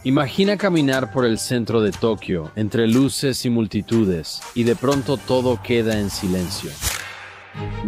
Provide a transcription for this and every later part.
Imagina caminar por el centro de Tokio, entre luces y multitudes, y de pronto todo queda en silencio.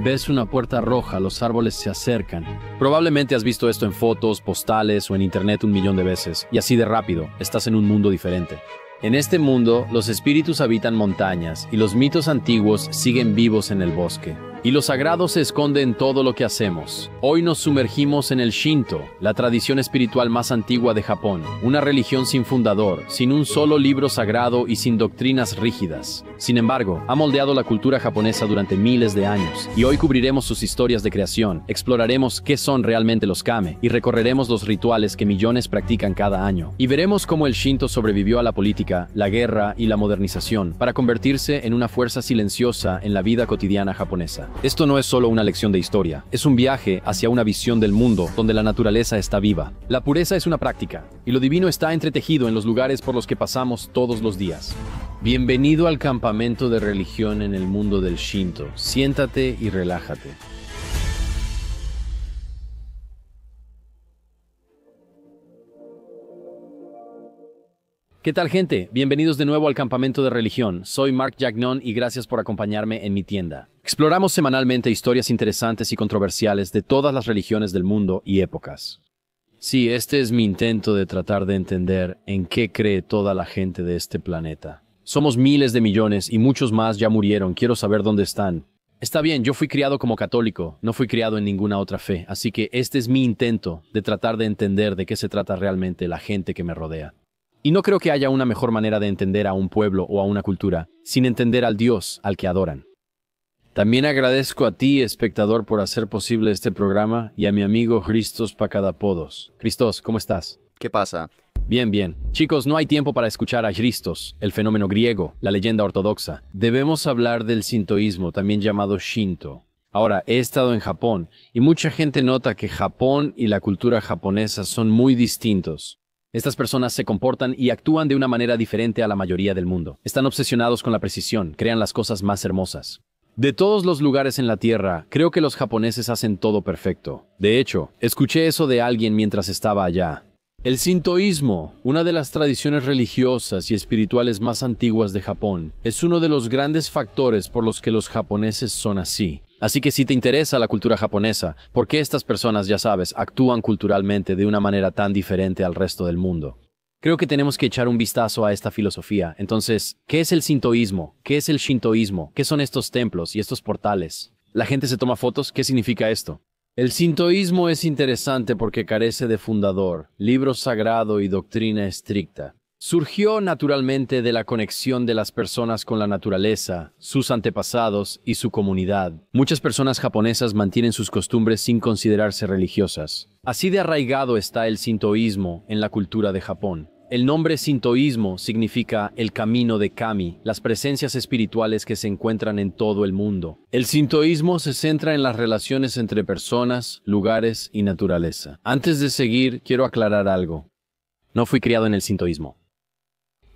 Ves una puerta roja, los árboles se acercan. Probablemente has visto esto en fotos, postales o en internet 1.000.000 de veces, y así de rápido, estás en un mundo diferente. En este mundo, los espíritus habitan montañas y los mitos antiguos siguen vivos en el bosque. Y lo sagrado se esconde en todo lo que hacemos. Hoy nos sumergimos en el Shinto, la tradición espiritual más antigua de Japón, una religión sin fundador, sin un solo libro sagrado y sin doctrinas rígidas. Sin embargo, ha moldeado la cultura japonesa durante miles de años, y hoy cubriremos sus historias de creación, exploraremos qué son realmente los kame, y recorreremos los rituales que millones practican cada año. Y veremos cómo el Shinto sobrevivió a la política, la guerra y la modernización, para convertirse en una fuerza silenciosa en la vida cotidiana japonesa. Esto no es solo una lección de historia, es un viaje hacia una visión del mundo donde la naturaleza está viva. La pureza es una práctica, y lo divino está entretejido en los lugares por los que pasamos todos los días. Bienvenido al campamento de religión en el mundo del Shinto. Siéntate y relájate. ¿Qué tal, gente? Bienvenidos de nuevo al Campamento de Religión. Soy Mark Jagnon y gracias por acompañarme en mi tienda. Exploramos semanalmente historias interesantes y controversiales de todas las religiones del mundo y épocas. Sí, este es mi intento de tratar de entender en qué cree toda la gente de este planeta. Somos miles de millones y muchos más ya murieron. Quiero saber dónde están. Está bien, yo fui criado como católico, no fui criado en ninguna otra fe, así que este es mi intento de tratar de entender de qué se trata realmente la gente que me rodea. Y no creo que haya una mejor manera de entender a un pueblo o a una cultura sin entender al Dios al que adoran. También agradezco a ti, espectador, por hacer posible este programa y a mi amigo Christos Papadopoulos. Christos, ¿cómo estás? ¿Qué pasa? Bien, bien. Chicos, no hay tiempo para escuchar a Christos, el fenómeno griego, la leyenda ortodoxa. Debemos hablar del sintoísmo, también llamado Shinto. Ahora, he estado en Japón y mucha gente nota que Japón y la cultura japonesa son muy distintos. Estas personas se comportan y actúan de una manera diferente a la mayoría del mundo. Están obsesionados con la precisión, crean las cosas más hermosas. De todos los lugares en la Tierra, creo que los japoneses hacen todo perfecto. De hecho, escuché eso de alguien mientras estaba allá. El sintoísmo, una de las tradiciones religiosas y espirituales más antiguas de Japón, es uno de los grandes factores por los que los japoneses son así. Así que si te interesa la cultura japonesa, ¿por qué estas personas, ya sabes, actúan culturalmente de una manera tan diferente al resto del mundo? Creo que tenemos que echar un vistazo a esta filosofía. Entonces, ¿qué es el sintoísmo? ¿Qué es el shintoísmo? ¿Qué son estos templos y estos portales? ¿La gente se toma fotos? ¿Qué significa esto? El sintoísmo es interesante porque carece de fundador, libro sagrado y doctrina estricta. Surgió naturalmente de la conexión de las personas con la naturaleza, sus antepasados y su comunidad. Muchas personas japonesas mantienen sus costumbres sin considerarse religiosas. Así de arraigado está el sintoísmo en la cultura de Japón. El nombre sintoísmo significa el camino de kami, las presencias espirituales que se encuentran en todo el mundo. El sintoísmo se centra en las relaciones entre personas, lugares y naturaleza. Antes de seguir, quiero aclarar algo. No fui criado en el sintoísmo.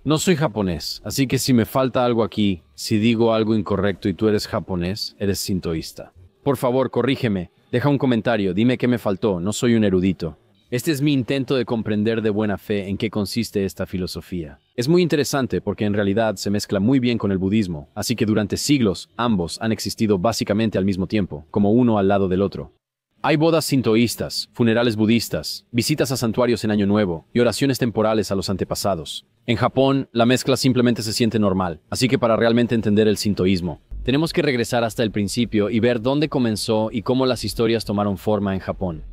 No soy japonés, así que si me falta algo aquí, si digo algo incorrecto y tú eres japonés, eres sintoísta. Por favor, corrígeme, deja un comentario, dime qué me faltó, no soy un erudito. Este es mi intento de comprender de buena fe en qué consiste esta filosofía. Es muy interesante porque en realidad se mezcla muy bien con el budismo, así que durante siglos ambos han existido básicamente al mismo tiempo, como uno al lado del otro. Hay bodas sintoístas, funerales budistas, visitas a santuarios en Año Nuevo y oraciones temporales a los antepasados. En Japón, la mezcla simplemente se siente normal, así que para realmente entender el sintoísmo, tenemos que regresar hasta el principio y ver dónde comenzó y cómo las historias tomaron forma en Japón.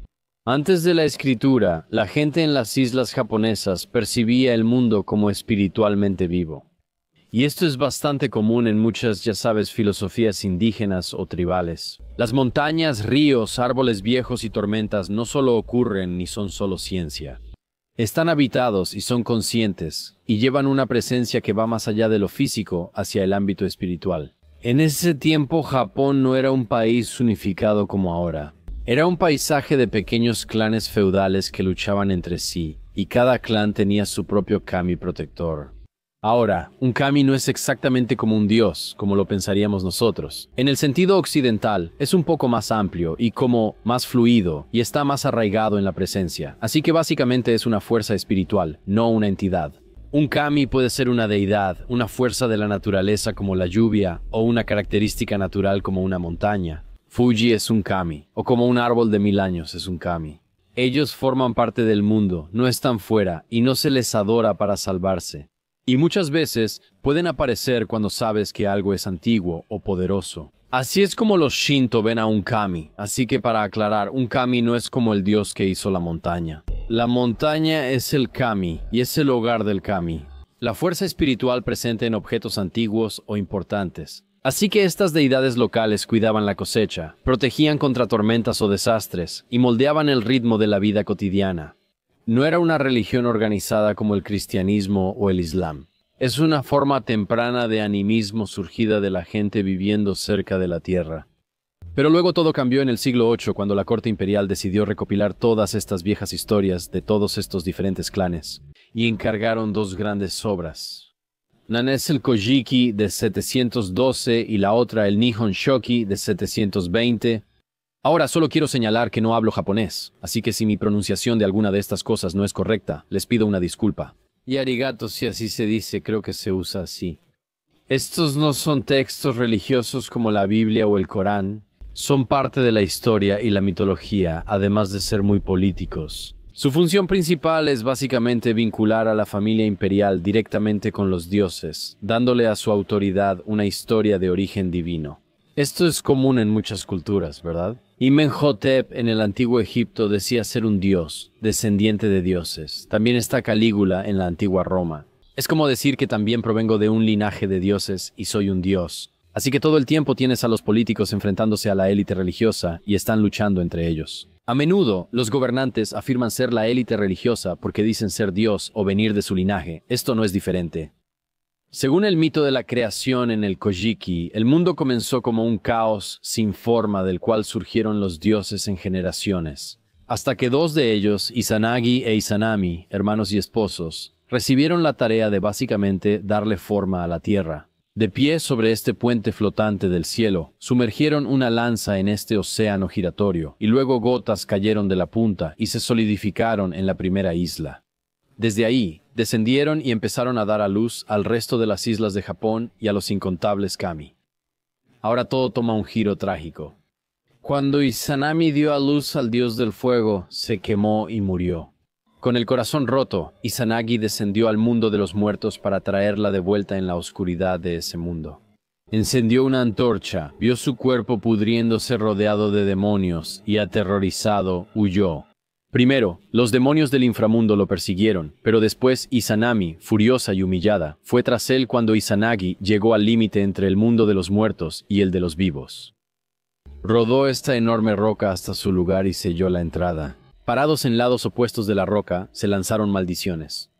Antes de la escritura, la gente en las islas japonesas percibía el mundo como espiritualmente vivo. Y esto es bastante común en muchas, ya sabes, filosofías indígenas o tribales. Las montañas, ríos, árboles viejos y tormentas no solo ocurren ni son solo ciencia. Están habitados y son conscientes, y llevan una presencia que va más allá de lo físico hacia el ámbito espiritual. En ese tiempo, Japón no era un país unificado como ahora. Era un paisaje de pequeños clanes feudales que luchaban entre sí, y cada clan tenía su propio kami protector. Ahora, un kami no es exactamente como un dios, como lo pensaríamos nosotros. En el sentido occidental, es un poco más amplio y como más fluido, y está más arraigado en la presencia. Así que básicamente es una fuerza espiritual, no una entidad. Un kami puede ser una deidad, una fuerza de la naturaleza como la lluvia, o una característica natural como una montaña. Fuji es un kami, o como un árbol de 1000 años es un kami. Ellos forman parte del mundo, no están fuera, y no se les adora para salvarse. Y muchas veces pueden aparecer cuando sabes que algo es antiguo o poderoso. Así es como los Shinto ven a un kami. Así que para aclarar, un kami no es como el dios que hizo la montaña. La montaña es el kami y es el hogar del kami. La fuerza espiritual presente en objetos antiguos o importantes. Así que estas deidades locales cuidaban la cosecha, protegían contra tormentas o desastres y moldeaban el ritmo de la vida cotidiana. No era una religión organizada como el cristianismo o el islam. Es una forma temprana de animismo surgida de la gente viviendo cerca de la tierra. Pero luego todo cambió en el siglo VIII cuando la corte imperial decidió recopilar todas estas viejas historias de todos estos diferentes clanes y encargaron dos grandes obras. Una es el Kojiki de 712 y la otra el Nihon Shoki de 720. Ahora solo quiero señalar que no hablo japonés, así que si mi pronunciación de alguna de estas cosas no es correcta, les pido una disculpa. Y arigato si así se dice, creo que se usa así. Estos no son textos religiosos como la Biblia o el Corán, son parte de la historia y la mitología, además de ser muy políticos. Su función principal es básicamente vincular a la familia imperial directamente con los dioses, dándole a su autoridad una historia de origen divino. Esto es común en muchas culturas, ¿verdad? Imhotep en el antiguo Egipto decía ser un dios, descendiente de dioses. También está Calígula en la antigua Roma. Es como decir que también provengo de un linaje de dioses y soy un dios. Así que todo el tiempo tienes a los políticos enfrentándose a la élite religiosa y están luchando entre ellos. A menudo, los gobernantes afirman ser la élite religiosa porque dicen ser dios o venir de su linaje. Esto no es diferente. Según el mito de la creación en el Kojiki, el mundo comenzó como un caos sin forma del cual surgieron los dioses en generaciones, hasta que dos de ellos, Izanagi e Izanami, hermanos y esposos, recibieron la tarea de básicamente darle forma a la tierra. De pie sobre este puente flotante del cielo, sumergieron una lanza en este océano giratorio, y luego gotas cayeron de la punta y se solidificaron en la primera isla. Desde ahí, descendieron y empezaron a dar a luz al resto de las islas de Japón y a los incontables kami. Ahora todo toma un giro trágico. Cuando Izanami dio a luz al dios del fuego, se quemó y murió. Con el corazón roto, Izanagi descendió al mundo de los muertos para traerla de vuelta en la oscuridad de ese mundo. Encendió una antorcha, vio su cuerpo pudriéndose rodeado de demonios y aterrorizado huyó. Primero, los demonios del inframundo lo persiguieron, pero después Izanami, furiosa y humillada, fue tras él cuando Izanagi llegó al límite entre el mundo de los muertos y el de los vivos. Rodó esta enorme roca hasta su lugar y selló la entrada. Parados en lados opuestos de la roca, se lanzaron maldiciones.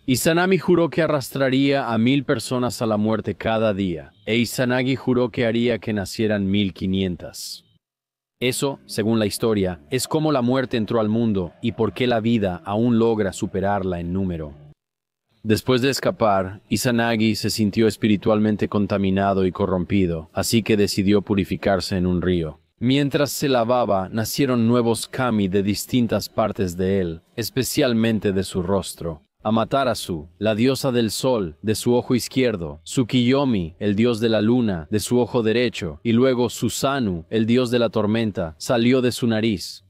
Izanami juró que arrastraría a 1000 personas a la muerte cada día, e Izanagi juró que haría que nacieran 1500. Eso, según la historia, es cómo la muerte entró al mundo y por qué la vida aún logra superarla en número. Después de escapar, Izanagi se sintió espiritualmente contaminado y corrompido, así que decidió purificarse en un río. Mientras se lavaba, nacieron nuevos kami de distintas partes de él, especialmente de su rostro. Amaterasu, la diosa del sol, de su ojo izquierdo, Tsukiyomi, el dios de la luna, de su ojo derecho, y luego Susanoo, el dios de la tormenta, salió de su nariz.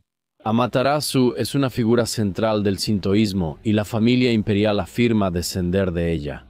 Amaterasu es una figura central del sintoísmo y la familia imperial afirma descender de ella.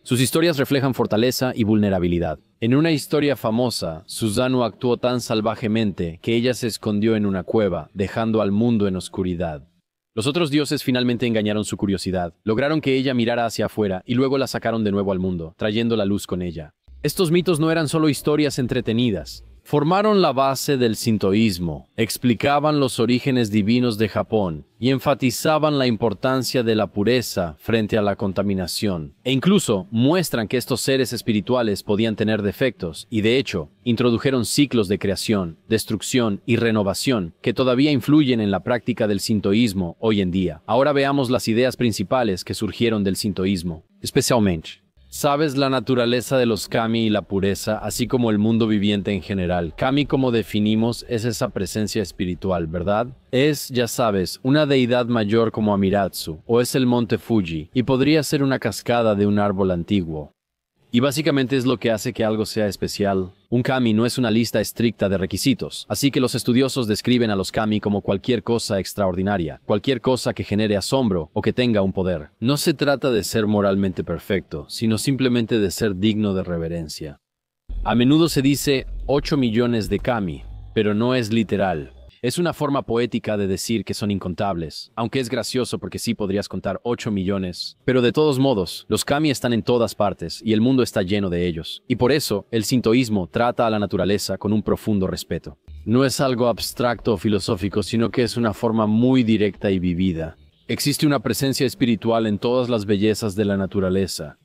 Sus historias reflejan fortaleza y vulnerabilidad. En una historia famosa, Susanoo actuó tan salvajemente que ella se escondió en una cueva, dejando al mundo en oscuridad. Los otros dioses finalmente engañaron su curiosidad, lograron que ella mirara hacia afuera y luego la sacaron de nuevo al mundo, trayendo la luz con ella. Estos mitos no eran solo historias entretenidas. Formaron la base del sintoísmo, explicaban los orígenes divinos de Japón y enfatizaban la importancia de la pureza frente a la contaminación. E incluso muestran que estos seres espirituales podían tener defectos y, de hecho, introdujeron ciclos de creación, destrucción y renovación que todavía influyen en la práctica del sintoísmo hoy en día. Ahora veamos las ideas principales que surgieron del sintoísmo, especialmente. Sabes la naturaleza de los kami y la pureza, así como el mundo viviente en general. Kami, como definimos, es esa presencia espiritual, ¿verdad? Es, ya sabes, una deidad mayor como Amaterasu, o es el monte Fuji, y podría ser una cascada de un árbol antiguo. Y básicamente es lo que hace que algo sea especial. Un kami no es una lista estricta de requisitos, así que los estudiosos describen a los kami como cualquier cosa extraordinaria, cualquier cosa que genere asombro o que tenga un poder. No se trata de ser moralmente perfecto, sino simplemente de ser digno de reverencia. A menudo se dice 8 millones de kami, pero no es literal. Es una forma poética de decir que son incontables, aunque es gracioso porque sí podrías contar 8 millones. Pero de todos modos, los kami están en todas partes y el mundo está lleno de ellos. Y por eso, el sintoísmo trata a la naturaleza con un profundo respeto. No es algo abstracto o filosófico, sino que es una forma muy directa y vivida. Existe una presencia espiritual en todas las bellezas de la naturaleza.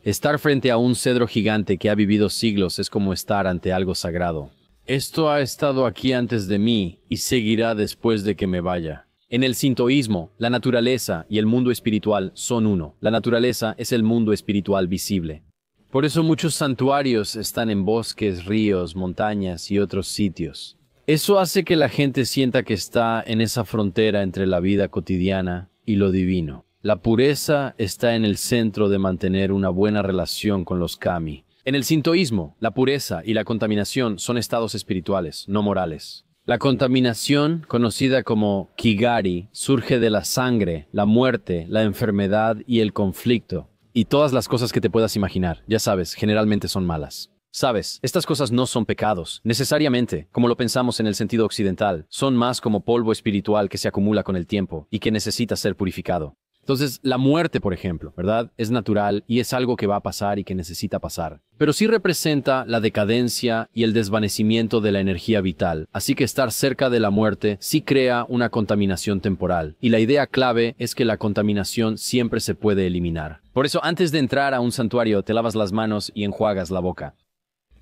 Estar frente a un cedro gigante que ha vivido siglos es como estar ante algo sagrado. Esto ha estado aquí antes de mí y seguirá después de que me vaya. En el sintoísmo, la naturaleza y el mundo espiritual son uno. La naturaleza es el mundo espiritual visible. Por eso muchos santuarios están en bosques, ríos, montañas y otros sitios. Eso hace que la gente sienta que está en esa frontera entre la vida cotidiana y lo divino. La pureza está en el centro de mantener una buena relación con los kami. En el sintoísmo, la pureza y la contaminación son estados espirituales, no morales. La contaminación, conocida como kigari, surge de la sangre, la muerte, la enfermedad y el conflicto. Y todas las cosas que te puedas imaginar, ya sabes, generalmente son malas. Sabes, estas cosas no son pecados, necesariamente, como lo pensamos en el sentido occidental, son más como polvo espiritual que se acumula con el tiempo y que necesita ser purificado. Entonces, la muerte, por ejemplo, ¿verdad? Es natural y es algo que va a pasar y que necesita pasar. Pero sí representa la decadencia y el desvanecimiento de la energía vital. Así que estar cerca de la muerte sí crea una contaminación temporal. Y la idea clave es que la contaminación siempre se puede eliminar. Por eso, antes de entrar a un santuario, te lavas las manos y enjuagas la boca.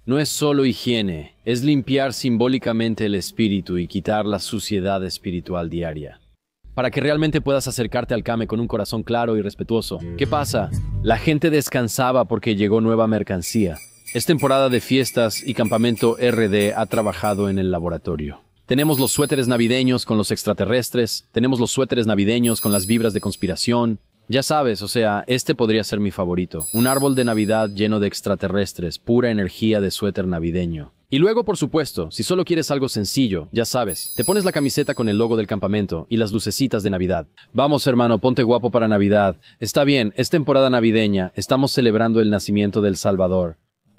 No es solo higiene, es limpiar simbólicamente el espíritu y quitar la suciedad espiritual diaria. Para que realmente puedas acercarte al kame con un corazón claro y respetuoso. ¿Qué pasa? La gente descansaba porque llegó nueva mercancía. Es temporada de fiestas y Campamento RD ha trabajado en el laboratorio. Tenemos los suéteres navideños con los extraterrestres, tenemos los suéteres navideños con las vibras de conspiración. Ya sabes, o sea, este podría ser mi favorito. Un árbol de Navidad lleno de extraterrestres, pura energía de suéter navideño. Y luego, por supuesto, si solo quieres algo sencillo, ya sabes, te pones la camiseta con el logo del campamento y las lucecitas de Navidad. Vamos, hermano, ponte guapo para Navidad. Está bien, es temporada navideña, estamos celebrando el nacimiento del Salvador.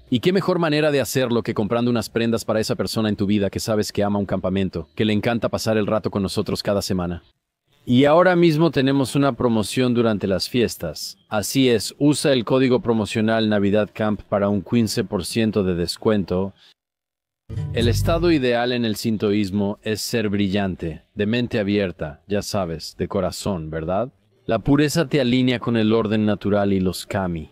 ¿Y qué mejor manera de hacerlo que comprando unas prendas para esa persona en tu vida que sabes que ama un campamento, que le encanta pasar el rato con nosotros cada semana? Y ahora mismo tenemos una promoción durante las fiestas. Así es, usa el código promocional Navidad Camp para un 15% de descuento. El estado ideal en el sintoísmo es ser brillante, de mente abierta, ya sabes, de corazón, ¿verdad? La pureza te alinea con el orden natural y los kami.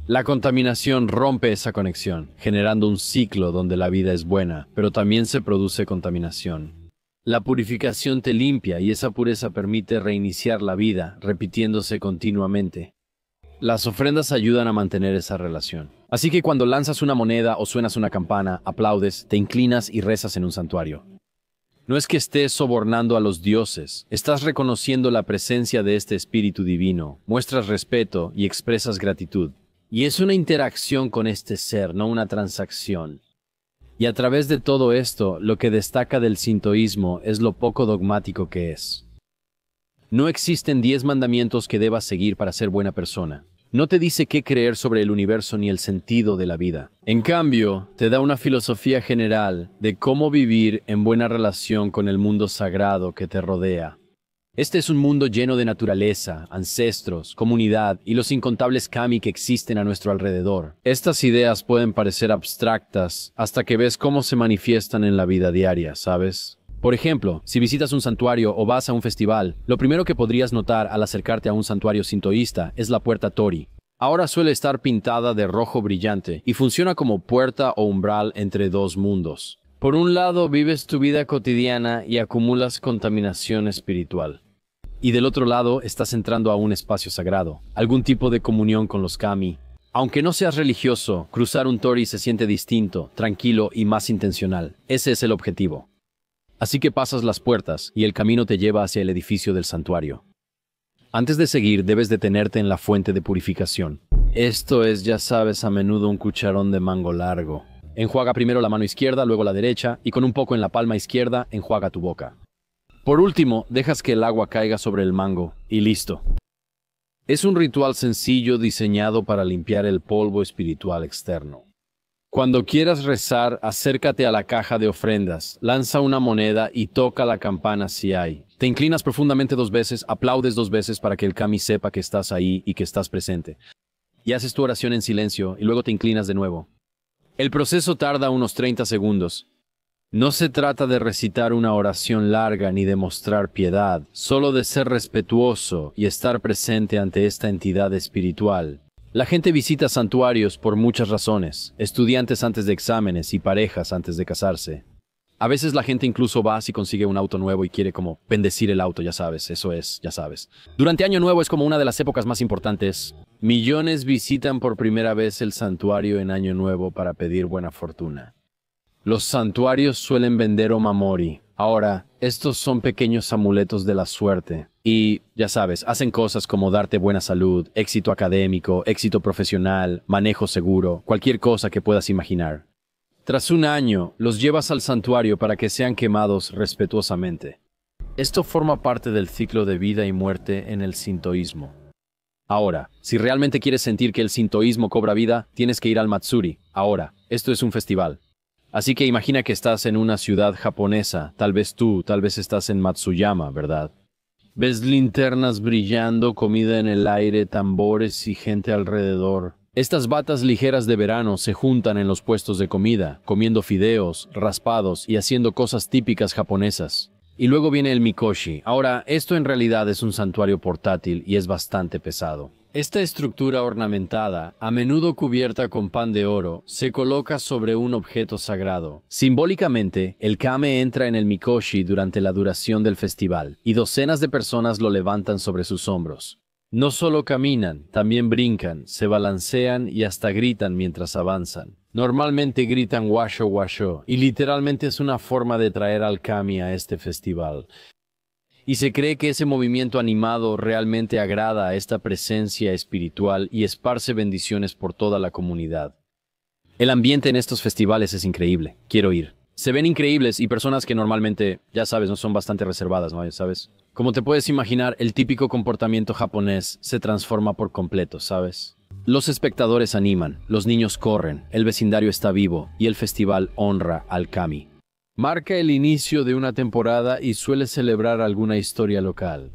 La contaminación rompe esa conexión, generando un ciclo donde la vida es buena, pero también se produce contaminación. La purificación te limpia y esa pureza permite reiniciar la vida, repitiéndose continuamente. Las ofrendas ayudan a mantener esa relación. Así que cuando lanzas una moneda o suenas una campana, aplaudes, te inclinas y rezas en un santuario. No es que estés sobornando a los dioses, estás reconociendo la presencia de este espíritu divino, muestras respeto y expresas gratitud. Y es una interacción con este ser, no una transacción. Y a través de todo esto, lo que destaca del sintoísmo es lo poco dogmático que es. No existen 10 mandamientos que debas seguir para ser buena persona. No te dice qué creer sobre el universo ni el sentido de la vida. En cambio, te da una filosofía general de cómo vivir en buena relación con el mundo sagrado que te rodea. Este es un mundo lleno de naturaleza, ancestros, comunidad y los incontables kami que existen a nuestro alrededor. Estas ideas pueden parecer abstractas hasta que ves cómo se manifiestan en la vida diaria, ¿sabes? Por ejemplo, si visitas un santuario o vas a un festival, lo primero que podrías notar al acercarte a un santuario sintoísta es la puerta Tori. Ahora suele estar pintada de rojo brillante y funciona como puerta o umbral entre dos mundos. Por un lado, vives tu vida cotidiana y acumulas contaminación espiritual. Y del otro lado, estás entrando a un espacio sagrado, algún tipo de comunión con los kami. Aunque no seas religioso, cruzar un torii se siente distinto, tranquilo y más intencional. Ese es el objetivo. Así que pasas las puertas y el camino te lleva hacia el edificio del santuario. Antes de seguir, debes detenerte en la fuente de purificación. Esto es, ya sabes, a menudo un cucharón de mango largo. Enjuaga primero la mano izquierda, luego la derecha, y con un poco en la palma izquierda, enjuaga tu boca. Por último, dejas que el agua caiga sobre el mango, y listo. Es un ritual sencillo diseñado para limpiar el polvo espiritual externo. Cuando quieras rezar, acércate a la caja de ofrendas, lanza una moneda y toca la campana si hay. Te inclinas profundamente 2 veces, aplaudes 2 veces para que el kami sepa que estás ahí y que estás presente. Y haces tu oración en silencio y luego te inclinas de nuevo. El proceso tarda unos 30 segundos. No se trata de recitar una oración larga ni de mostrar piedad, solo de ser respetuoso y estar presente ante esta entidad espiritual. La gente visita santuarios por muchas razones, estudiantes antes de exámenes y parejas antes de casarse. A veces la gente incluso va si consigue un auto nuevo y quiere como bendecir el auto, ya sabes, eso es, ya sabes. Durante Año Nuevo es como una de las épocas más importantes. Millones visitan por primera vez el santuario en Año Nuevo para pedir buena fortuna. Los santuarios suelen vender omamori. Ahora, estos son pequeños amuletos de la suerte. Y, ya sabes, hacen cosas como darte buena salud, éxito académico, éxito profesional, manejo seguro, cualquier cosa que puedas imaginar. Tras un año, los llevas al santuario para que sean quemados respetuosamente. Esto forma parte del ciclo de vida y muerte en el sintoísmo. Ahora, si realmente quieres sentir que el sintoísmo cobra vida, tienes que ir al Matsuri. Ahora, esto es un festival. Así que imagina que estás en una ciudad japonesa, tal vez estás en Matsuyama, ¿verdad? Ves linternas brillando, comida en el aire, tambores y gente alrededor. Estas batas ligeras de verano se juntan en los puestos de comida, comiendo fideos, raspados y haciendo cosas típicas japonesas. Y luego viene el mikoshi. Ahora, esto en realidad es un santuario portátil y es bastante pesado. Esta estructura ornamentada, a menudo cubierta con pan de oro, se coloca sobre un objeto sagrado. Simbólicamente, el kame entra en el mikoshi durante la duración del festival, y docenas de personas lo levantan sobre sus hombros. No solo caminan, también brincan, se balancean y hasta gritan mientras avanzan. Normalmente gritan washo washo, y literalmente es una forma de traer al kami a este festival. Y se cree que ese movimiento animado realmente agrada a esta presencia espiritual y esparce bendiciones por toda la comunidad. El ambiente en estos festivales es increíble. Quiero ir. Se ven increíbles y personas que normalmente, ya sabes, no son bastante reservadas, ¿no? ¿Sabes? Como te puedes imaginar, el típico comportamiento japonés se transforma por completo, ¿sabes? Los espectadores animan, los niños corren, el vecindario está vivo y el festival honra al kami. Marca el inicio de una temporada y suele celebrar alguna historia local.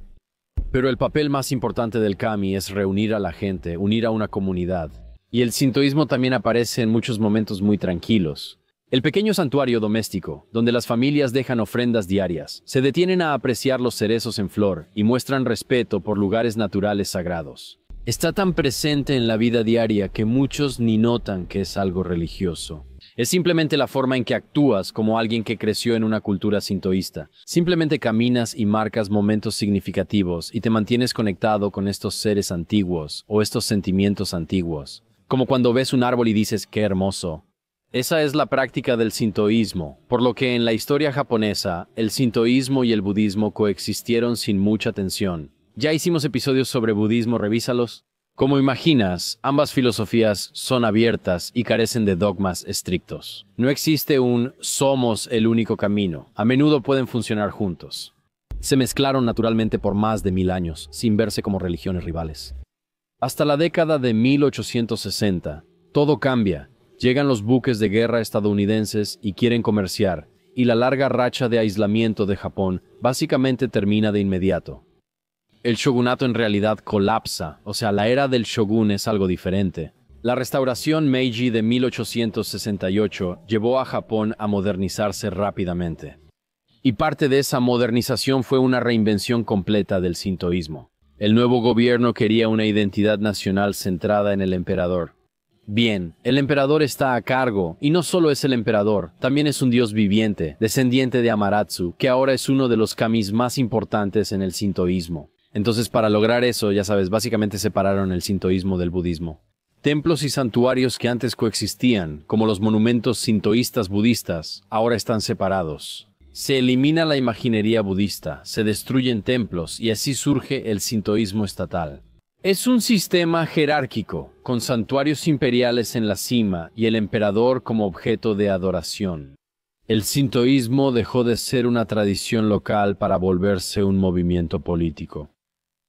Pero el papel más importante del kami es reunir a la gente, unir a una comunidad. Y el sintoísmo también aparece en muchos momentos muy tranquilos. El pequeño santuario doméstico, donde las familias dejan ofrendas diarias, se detienen a apreciar los cerezos en flor y muestran respeto por lugares naturales sagrados. Está tan presente en la vida diaria que muchos ni notan que es algo religioso. Es simplemente la forma en que actúas como alguien que creció en una cultura sintoísta. Simplemente caminas y marcas momentos significativos y te mantienes conectado con estos seres antiguos o estos sentimientos antiguos. Como cuando ves un árbol y dices, ¡qué hermoso! Esa es la práctica del sintoísmo, por lo que en la historia japonesa, el sintoísmo y el budismo coexistieron sin mucha tensión. Ya hicimos episodios sobre budismo, revísalos. Como imaginas, ambas filosofías son abiertas y carecen de dogmas estrictos. No existe un somos el único camino. A menudo pueden funcionar juntos. Se mezclaron naturalmente por más de 1000 años, sin verse como religiones rivales. Hasta la década de 1860, todo cambia. Llegan los buques de guerra estadounidenses y quieren comerciar, y la larga racha de aislamiento de Japón básicamente termina de inmediato. El shogunato en realidad colapsa, o sea, la era del shogun es algo diferente. La restauración Meiji de 1868 llevó a Japón a modernizarse rápidamente. Y parte de esa modernización fue una reinvención completa del sintoísmo. El nuevo gobierno quería una identidad nacional centrada en el emperador. Bien, el emperador está a cargo, y no solo es el emperador, también es un dios viviente, descendiente de Amaterasu, que ahora es uno de los kamis más importantes en el sintoísmo. Entonces, para lograr eso, ya sabes, básicamente separaron el sintoísmo del budismo. Templos y santuarios que antes coexistían, como los monumentos sintoístas budistas, ahora están separados. Se elimina la imaginería budista, se destruyen templos y así surge el sintoísmo estatal. Es un sistema jerárquico, con santuarios imperiales en la cima y el emperador como objeto de adoración. El sintoísmo dejó de ser una tradición local para volverse un movimiento político.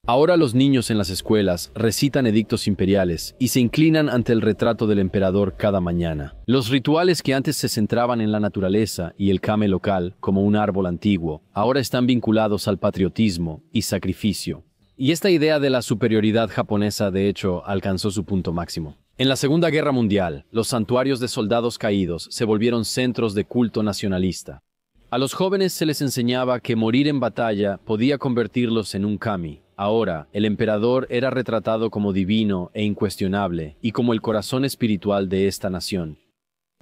Ahora los niños en las escuelas recitan edictos imperiales y se inclinan ante el retrato del emperador cada mañana. Los rituales que antes se centraban en la naturaleza y el kame local, como un árbol antiguo, ahora están vinculados al patriotismo y sacrificio. Y esta idea de la superioridad japonesa, de hecho, alcanzó su punto máximo. En la Segunda Guerra Mundial, los santuarios de soldados caídos se volvieron centros de culto nacionalista. A los jóvenes se les enseñaba que morir en batalla podía convertirlos en un kami. Ahora, el emperador era retratado como divino e incuestionable y como el corazón espiritual de esta nación.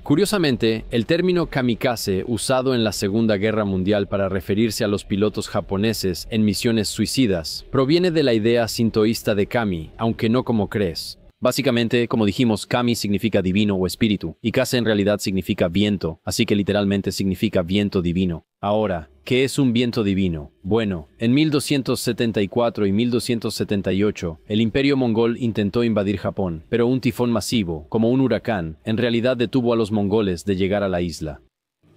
Curiosamente, el término kamikaze, usado en la Segunda Guerra Mundial para referirse a los pilotos japoneses en misiones suicidas, proviene de la idea sintoísta de kami, aunque no como crees. Básicamente, como dijimos, kami significa divino o espíritu, y kase en realidad significa viento, así que literalmente significa viento divino. Ahora, ¿qué es un viento divino? Bueno, en 1274 y 1278, el Imperio Mongol intentó invadir Japón, pero un tifón masivo, como un huracán, en realidad detuvo a los mongoles de llegar a la isla.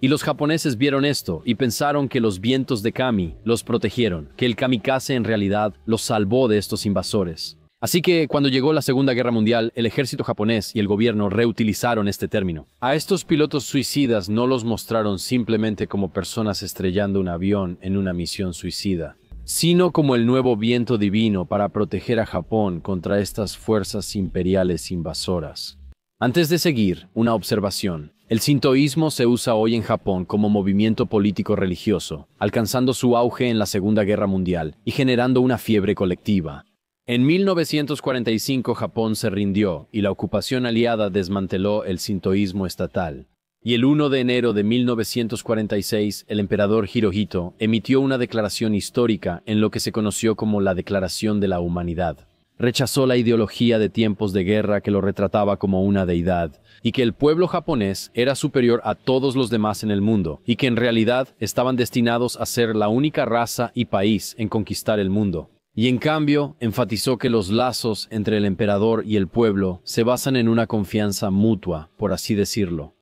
Y los japoneses vieron esto y pensaron que los vientos de kami los protegieron, que el kamikaze en realidad los salvó de estos invasores. Así que, cuando llegó la Segunda Guerra Mundial, el ejército japonés y el gobierno reutilizaron este término. A estos pilotos suicidas no los mostraron simplemente como personas estrellando un avión en una misión suicida, sino como el nuevo viento divino para proteger a Japón contra estas fuerzas imperiales invasoras. Antes de seguir, una observación. El sintoísmo se usa hoy en Japón como movimiento político religioso, alcanzando su auge en la Segunda Guerra Mundial y generando una fiebre colectiva. En 1945 Japón se rindió y la ocupación aliada desmanteló el sintoísmo estatal. Y el 1 de enero de 1946 el emperador Hirohito emitió una declaración histórica en lo que se conoció como la Declaración de la Humanidad. Rechazó la ideología de tiempos de guerra que lo retrataba como una deidad, y que el pueblo japonés era superior a todos los demás en el mundo, y que en realidad estaban destinados a ser la única raza y país en conquistar el mundo. Y en cambio, enfatizó que los lazos entre el emperador y el pueblo se basan en una confianza mutua, por así decirlo.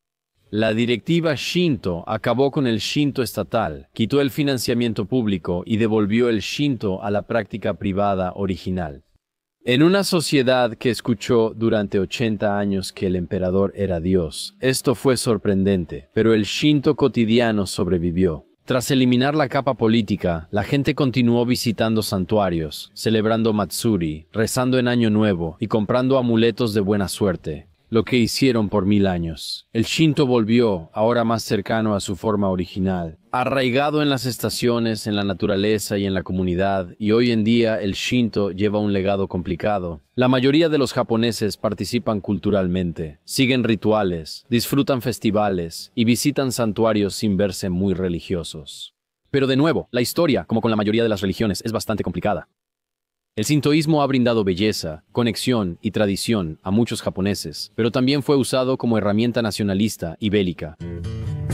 La directiva Shinto acabó con el Shinto estatal, quitó el financiamiento público y devolvió el Shinto a la práctica privada original. En una sociedad que escuchó durante 80 años que el emperador era Dios, esto fue sorprendente, pero el Shinto cotidiano sobrevivió. Tras eliminar la capa política, la gente continuó visitando santuarios, celebrando Matsuri, rezando en Año Nuevo y comprando amuletos de buena suerte, lo que hicieron por 1000 años. El Shinto volvió, ahora más cercano a su forma original, arraigado en las estaciones, en la naturaleza y en la comunidad, y hoy en día el Shinto lleva un legado complicado. La mayoría de los japoneses participan culturalmente, siguen rituales, disfrutan festivales y visitan santuarios sin verse muy religiosos. Pero de nuevo, la historia, como con la mayoría de las religiones, es bastante complicada. El sintoísmo ha brindado belleza, conexión y tradición a muchos japoneses, pero también fue usado como herramienta nacionalista y bélica.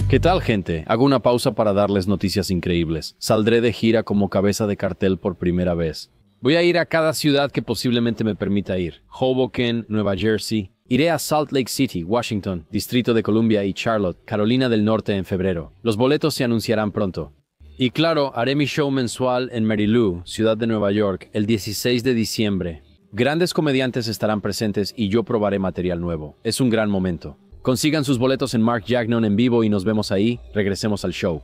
¿Qué tal, gente? Hago una pausa para darles noticias increíbles. Saldré de gira como cabeza de cartel por primera vez. Voy a ir a cada ciudad que posiblemente me permita ir. Hoboken, Nueva Jersey. Iré a Salt Lake City, Washington, Distrito de Columbia y Charlotte, Carolina del Norte en febrero. Los boletos se anunciarán pronto. Y claro, haré mi show mensual en Mary Lou, ciudad de Nueva York, el 16 de diciembre. Grandes comediantes estarán presentes y yo probaré material nuevo. Es un gran momento. Consigan sus boletos en Mark Jagnon en vivo y nos vemos ahí. Regresemos al show.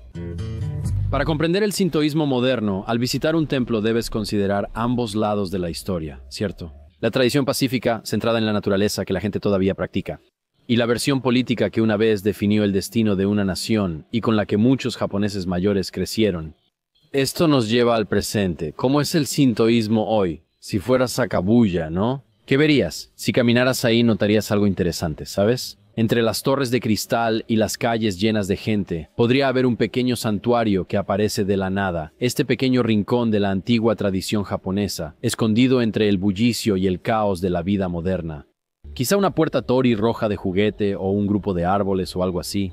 Para comprender el sintoísmo moderno, al visitar un templo debes considerar ambos lados de la historia, ¿cierto? La tradición pacífica, centrada en la naturaleza que la gente todavía practica, y la versión política que una vez definió el destino de una nación y con la que muchos japoneses mayores crecieron. Esto nos lleva al presente. ¿Cómo es el sintoísmo hoy? Si fueras Sakabuya, ¿no? ¿Qué verías? Si caminaras ahí notarías algo interesante, ¿sabes? Entre las torres de cristal y las calles llenas de gente, podría haber un pequeño santuario que aparece de la nada, este pequeño rincón de la antigua tradición japonesa, escondido entre el bullicio y el caos de la vida moderna. Quizá una puerta tori roja de juguete o un grupo de árboles o algo así.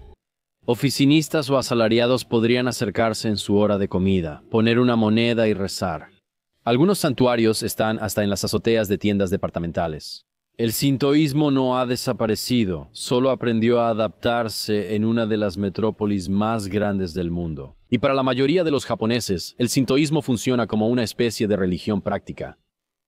Oficinistas o asalariados podrían acercarse en su hora de comida, poner una moneda y rezar. Algunos santuarios están hasta en las azoteas de tiendas departamentales. El sintoísmo no ha desaparecido, solo aprendió a adaptarse en una de las metrópolis más grandes del mundo. Y para la mayoría de los japoneses, el sintoísmo funciona como una especie de religión práctica.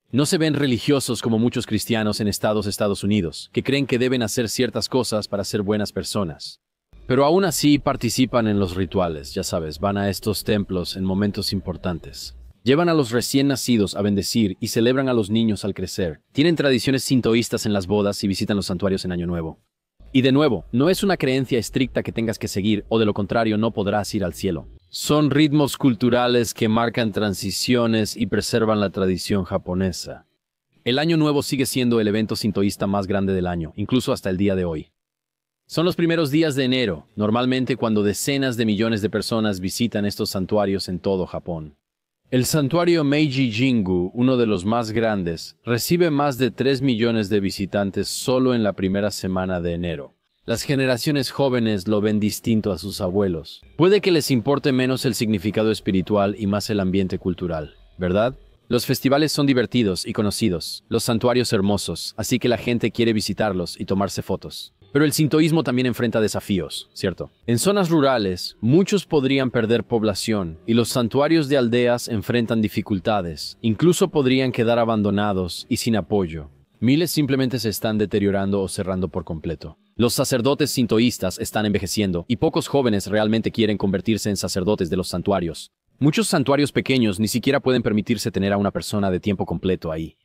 No se ven religiosos como muchos cristianos en Estados Unidos, que creen que deben hacer ciertas cosas para ser buenas personas. Pero aún así participan en los rituales, ya sabes, van a estos templos en momentos importantes. Llevan a los recién nacidos a bendecir y celebran a los niños al crecer. Tienen tradiciones sintoístas en las bodas y visitan los santuarios en Año Nuevo. Y de nuevo, no es una creencia estricta que tengas que seguir o de lo contrario no podrás ir al cielo. Son ritmos culturales que marcan transiciones y preservan la tradición japonesa. El Año Nuevo sigue siendo el evento sintoísta más grande del año, incluso hasta el día de hoy. Son los primeros días de enero, normalmente cuando decenas de millones de personas visitan estos santuarios en todo Japón. El santuario Meiji-Jingu, uno de los más grandes, recibe más de 3 millones de visitantes solo en la primera semana de enero. Las generaciones jóvenes lo ven distinto a sus abuelos. Puede que les importe menos el significado espiritual y más el ambiente cultural, ¿verdad? Los festivales son divertidos y conocidos, los santuarios hermosos, así que la gente quiere visitarlos y tomarse fotos. Pero el sintoísmo también enfrenta desafíos, ¿cierto? En zonas rurales, muchos podrían perder población y los santuarios de aldeas enfrentan dificultades. Incluso podrían quedar abandonados y sin apoyo. Miles simplemente se están deteriorando o cerrando por completo. Los sacerdotes sintoístas están envejeciendo y pocos jóvenes realmente quieren convertirse en sacerdotes de los santuarios. Muchos santuarios pequeños ni siquiera pueden permitirse tener a una persona de tiempo completo ahí.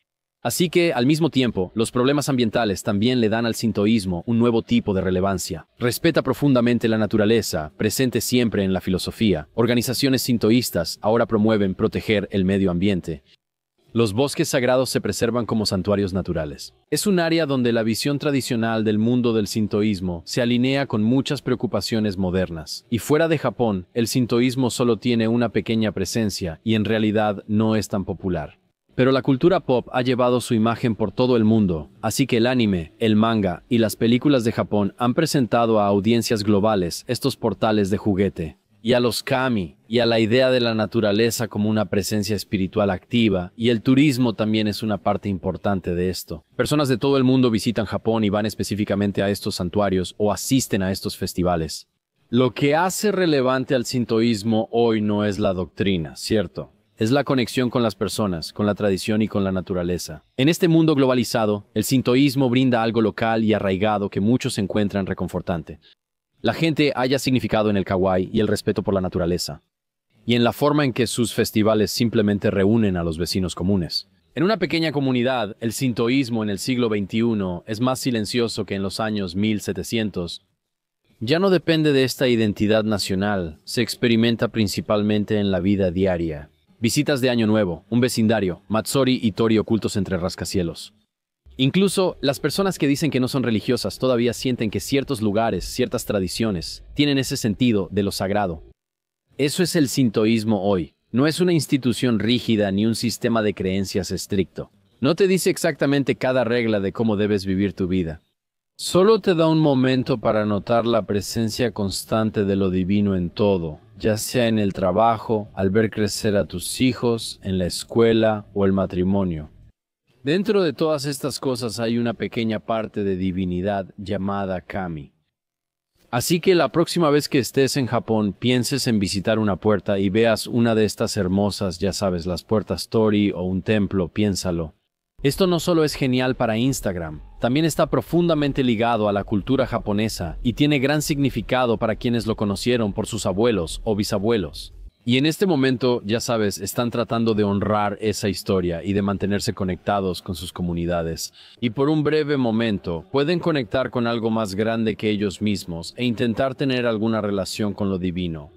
Así que, al mismo tiempo, los problemas ambientales también le dan al sintoísmo un nuevo tipo de relevancia. Respeta profundamente la naturaleza, presente siempre en la filosofía. Organizaciones sintoístas ahora promueven proteger el medio ambiente. Los bosques sagrados se preservan como santuarios naturales. Es un área donde la visión tradicional del mundo del sintoísmo se alinea con muchas preocupaciones modernas. Y fuera de Japón, el sintoísmo solo tiene una pequeña presencia y en realidad no es tan popular. Pero la cultura pop ha llevado su imagen por todo el mundo, así que el anime, el manga y las películas de Japón han presentado a audiencias globales estos portales de juguete, y a los kami, y a la idea de la naturaleza como una presencia espiritual activa, y el turismo también es una parte importante de esto. Personas de todo el mundo visitan Japón y van específicamente a estos santuarios o asisten a estos festivales. Lo que hace relevante al sintoísmo hoy no es la doctrina, ¿cierto? Es la conexión con las personas, con la tradición y con la naturaleza. En este mundo globalizado, el sintoísmo brinda algo local y arraigado que muchos encuentran reconfortante. La gente halla significado en el kawaii y el respeto por la naturaleza, y en la forma en que sus festivales simplemente reúnen a los vecinos comunes. En una pequeña comunidad, el sintoísmo en el siglo XXI es más silencioso que en los años 1700. Ya no depende de esta identidad nacional, se experimenta principalmente en la vida diaria. Visitas de Año Nuevo, un vecindario, matsuri y tori ocultos entre rascacielos. Incluso las personas que dicen que no son religiosas todavía sienten que ciertos lugares, ciertas tradiciones, tienen ese sentido de lo sagrado. Eso es el sintoísmo hoy. No es una institución rígida ni un sistema de creencias estricto. No te dice exactamente cada regla de cómo debes vivir tu vida. Solo te da un momento para notar la presencia constante de lo divino en todo, ya sea en el trabajo, al ver crecer a tus hijos, en la escuela o el matrimonio. Dentro de todas estas cosas hay una pequeña parte de divinidad llamada kami. Así que la próxima vez que estés en Japón, pienses en visitar una puerta y veas una de estas hermosas, ya sabes, las puertas tori o un templo, piénsalo. Esto no solo es genial para Instagram, también está profundamente ligado a la cultura japonesa y tiene gran significado para quienes lo conocieron por sus abuelos o bisabuelos. Y en este momento, ya sabes, están tratando de honrar esa historia y de mantenerse conectados con sus comunidades. Y por un breve momento, pueden conectar con algo más grande que ellos mismos e intentar tener alguna relación con lo divino.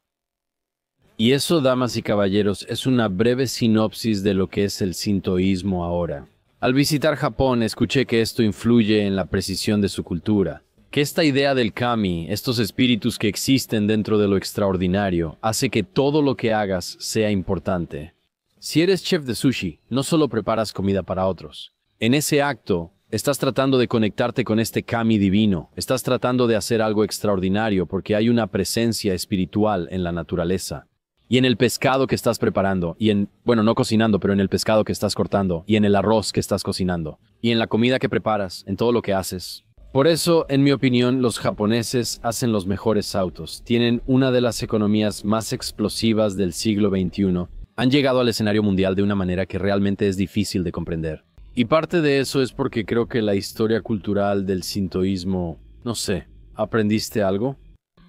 Y eso, damas y caballeros, es una breve sinopsis de lo que es el sintoísmo ahora. Al visitar Japón, escuché que esto influye en la precisión de su cultura. Que esta idea del kami, estos espíritus que existen dentro de lo extraordinario, hace que todo lo que hagas sea importante. Si eres chef de sushi, no solo preparas comida para otros. En ese acto, Estás tratando de conectarte con este kami divino. Estás tratando de hacer algo extraordinario porque hay una presencia espiritual en la naturaleza. Y en el pescado que estás preparando, y no cocinando, pero en el pescado que estás cortando, y en el arroz que estás cocinando, y en la comida que preparas, en todo lo que haces. Por eso, en mi opinión, los japoneses hacen los mejores autos. Tienen una de las economías más explosivas del siglo XXI. Han llegado al escenario mundial de una manera que realmente es difícil de comprender. Y parte de eso es porque creo que la historia cultural del sintoísmo, no sé, ¿aprendiste algo?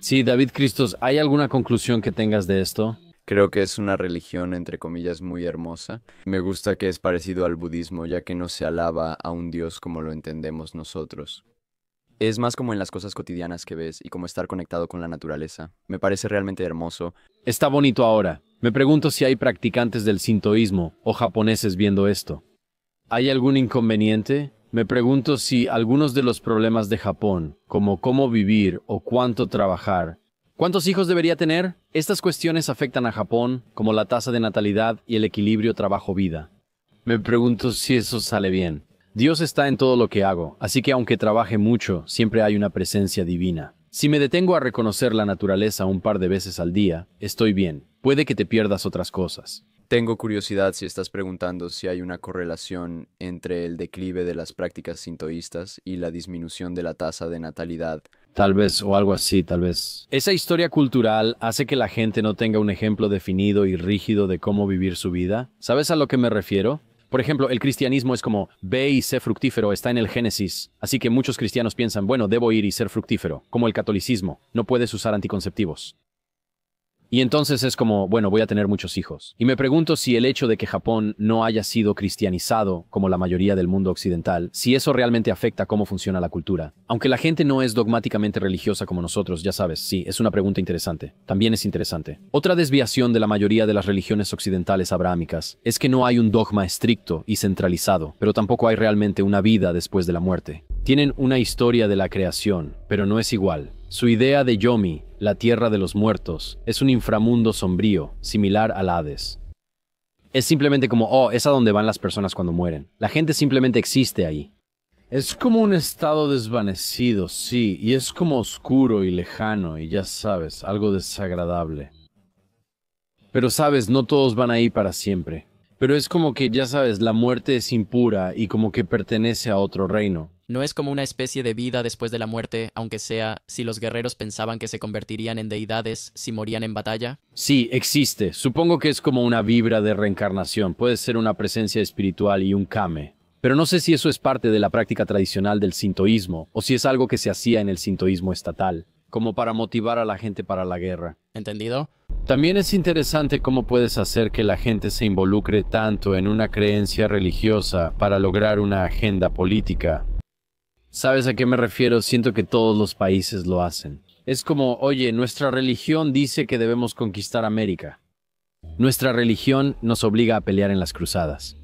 Sí, David Cristos, ¿hay alguna conclusión que tengas de esto? Creo que es una religión, entre comillas, muy hermosa. Me gusta que es parecido al budismo, ya que no se alaba a un dios como lo entendemos nosotros. Es más como en las cosas cotidianas que ves y como estar conectado con la naturaleza. Me parece realmente hermoso. Está bonito ahora. Me pregunto si hay practicantes del sintoísmo o japoneses viendo esto. ¿Hay algún inconveniente? Me pregunto si algunos de los problemas de Japón, como cómo vivir o cuánto trabajar, ¿cuántos hijos debería tener? Estas cuestiones afectan a Japón, como la tasa de natalidad y el equilibrio trabajo-vida. Me pregunto si eso sale bien. Dios está en todo lo que hago, así que aunque trabaje mucho, siempre hay una presencia divina. Si me detengo a reconocer la naturaleza un par de veces al día, estoy bien. Puede que te pierdas otras cosas. Tengo curiosidad si estás preguntando si hay una correlación entre el declive de las prácticas sintoístas y la disminución de la tasa de natalidad. Tal vez, o algo así, tal vez. Esa historia cultural hace que la gente no tenga un ejemplo definido y rígido de cómo vivir su vida. ¿Sabes a lo que me refiero? Por ejemplo, el cristianismo es como, ve y sé fructífero, está en el Génesis. Así que muchos cristianos piensan, bueno, debo ir y ser fructífero. Como el catolicismo, no puedes usar anticonceptivos. Y entonces es como, bueno, voy a tener muchos hijos. Y me pregunto si el hecho de que Japón no haya sido cristianizado, como la mayoría del mundo occidental, si eso realmente afecta cómo funciona la cultura. Aunque la gente no es dogmáticamente religiosa como nosotros, ya sabes, sí, es una pregunta interesante. También es interesante. Otra desviación de la mayoría de las religiones occidentales abrahámicas es que no hay un dogma estricto y centralizado, pero tampoco hay realmente una vida después de la muerte. Tienen una historia de la creación, pero no es igual. Su idea de Yomi, la tierra de los muertos, es un inframundo sombrío, similar al Hades. Es simplemente como, es a donde van las personas cuando mueren. La gente simplemente existe ahí. Es como un estado desvanecido, sí, y es como oscuro y lejano, y ya sabes, algo desagradable. Pero sabes, no todos van ahí para siempre. Pero es como que, ya sabes, la muerte es impura y como que pertenece a otro reino. No es como una especie de vida después de la muerte, aunque sea si los guerreros pensaban que se convertirían en deidades si morían en batalla. Sí, existe. Supongo que es como una vibra de reencarnación. Puede ser una presencia espiritual y un kame. Pero no sé si eso es parte de la práctica tradicional del sintoísmo o si es algo que se hacía en el sintoísmo estatal, como para motivar a la gente para la guerra. ¿Entendido? También es interesante cómo puedes hacer que la gente se involucre tanto en una creencia religiosa para lograr una agenda política. ¿Sabes a qué me refiero? Siento que todos los países lo hacen. Es como, oye, nuestra religión dice que debemos conquistar América. Nuestra religión nos obliga a pelear en las cruzadas.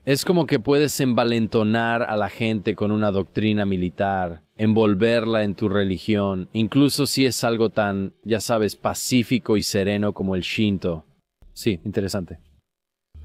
Es como que puedes envalentonar a la gente con una doctrina militar, envolverla en tu religión, incluso si es algo tan, ya sabes, pacífico y sereno como el Shinto. Sí, interesante.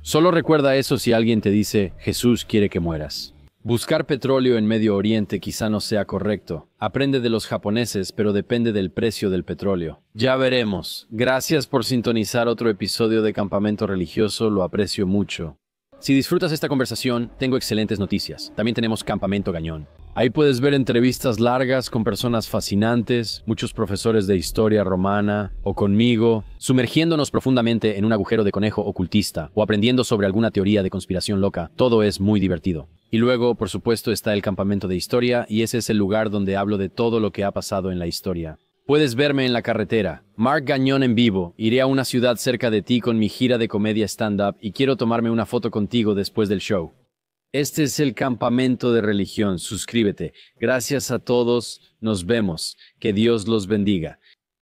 Solo recuerda eso si alguien te dice, Jesús quiere que mueras. Buscar petróleo en Medio Oriente quizá no sea correcto. Aprende de los japoneses, pero depende del precio del petróleo. Ya veremos. Gracias por sintonizar otro episodio de Campamento Religioso, lo aprecio mucho. Si disfrutas esta conversación, tengo excelentes noticias. También tenemos Campamento Gañón. Ahí puedes ver entrevistas largas con personas fascinantes, muchos profesores de historia romana, o conmigo, sumergiéndonos profundamente en un agujero de conejo ocultista, o aprendiendo sobre alguna teoría de conspiración loca. Todo es muy divertido. Y luego, por supuesto, está el Campamento de Historia, y ese es el lugar donde hablo de todo lo que ha pasado en la historia. Puedes verme en la carretera. Mark Gañón en vivo. Iré a una ciudad cerca de ti con mi gira de comedia stand-up y quiero tomarme una foto contigo después del show. Este es el Campamento de Religión. Suscríbete. Gracias a todos. Nos vemos. Que Dios los bendiga.